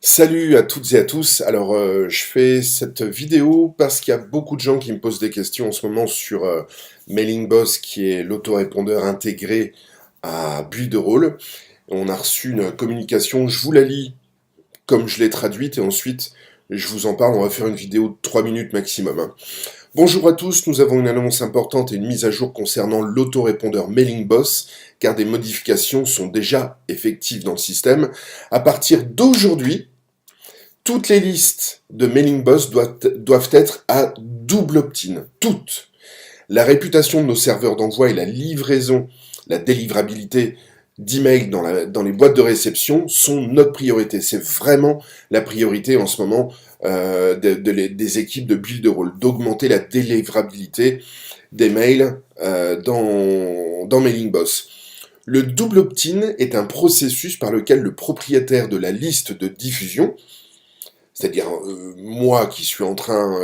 Salut à toutes et à tous. Alors, je fais cette vidéo parce qu'il y a beaucoup de gens qui me posent des questions en ce moment sur Mailing Boss, qui est l'autorépondeur intégré à Builderall. On a reçu une communication, je vous la lis comme je l'ai traduite et ensuite je vous en parle. On va faire une vidéo de 3 minutes maximum, hein. Bonjour à tous, nous avons une annonce importante et une mise à jour concernant l'autorépondeur Mailing Boss, car des modifications sont déjà effectives dans le système. À partir d'aujourd'hui, toutes les listes de Mailing Boss doivent être à double opt-in. Toutes. La réputation de nos serveurs d'envoi et la livraison, la délivrabilité d'emails dans les boîtes de réception sont notre priorité. C'est vraiment la priorité en ce moment des équipes de Builderall, d'augmenter la délivrabilité des mails dans Mailing Boss. Le double opt-in est un processus par lequel le propriétaire de la liste de diffusion, c'est-à-dire moi qui suis en train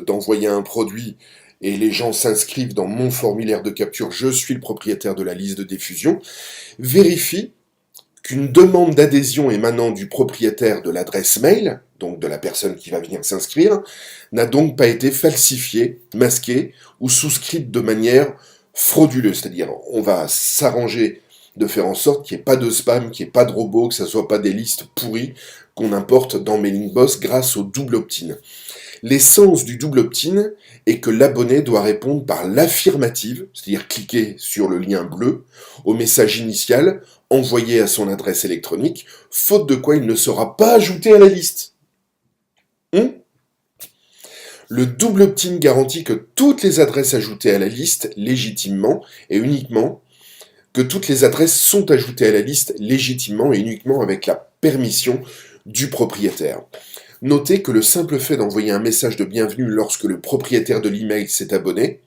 d'envoyer un produit et les gens s'inscrivent dans mon formulaire de capture, je suis le propriétaire de la liste de diffusion, vérifie qu'une demande d'adhésion émanant du propriétaire de l'adresse mail, donc de la personne qui va venir s'inscrire, n'a donc pas été falsifiée, masquée ou souscrite de manière frauduleuse. C'est-à-dire, on va s'arranger de faire en sorte qu'il n'y ait pas de spam, qu'il n'y ait pas de robots, que ça ne soit pas des listes pourries qu'on importe dans Mailing Boss grâce au double opt-in. L'essence du double opt-in est que l'abonné doit répondre par l'affirmative, c'est-à-dire cliquer sur le lien bleu, au message initial envoyé à son adresse électronique, faute de quoi il ne sera pas ajouté à la liste. Le double opt-in garantit que toutes les adresses ajoutées à la liste légitimement et uniquement que toutes les adresses sont ajoutées à la liste légitimement et uniquement avec la permission du propriétaire. Notez que le simple fait d'envoyer un message de bienvenue lorsque le propriétaire de l'email s'est abonné,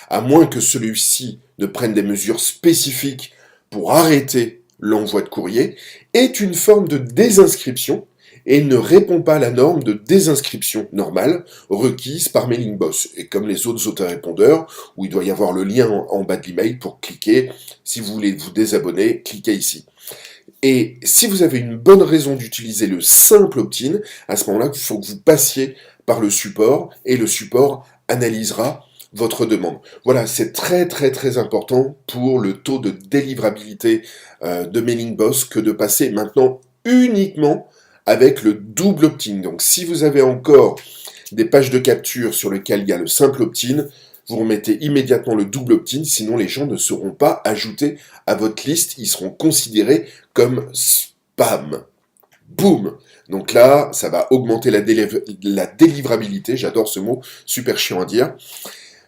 à moins que celui-ci ne prenne des mesures spécifiques pour arrêter l'envoi de courrier, est une forme de désinscription et ne répond pas à la norme de désinscription normale requise par Mailing Boss, et comme les autres autorépondeurs, où il doit y avoir le lien en bas de l'email pour cliquer. Si vous voulez vous désabonner, cliquez ici. Et si vous avez une bonne raison d'utiliser le simple opt-in, à ce moment-là, il faut que vous passiez par le support, et le support analysera votre demande. Voilà, c'est très très très important pour le taux de délivrabilité de Mailing Boss que de passer maintenant uniquement avec le double opt-in. Donc si vous avez encore des pages de capture sur lesquelles il y a le simple opt-in, vous remettez immédiatement le double opt-in, sinon les gens ne seront pas ajoutés à votre liste, ils seront considérés comme spam. Boum! Donc là, ça va augmenter la délivrabilité, j'adore ce mot, super chiant à dire.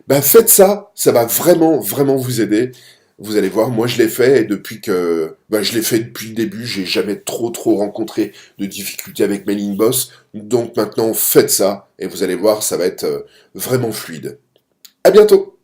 Ben faites ça, ça va vraiment, vraiment vous aider. Vous allez voir, moi je l'ai fait, et je l'ai fait depuis le début, j'ai jamais trop rencontré de difficultés avec Mailing Boss, donc maintenant faites ça, et vous allez voir, ça va être vraiment fluide. À bientôt!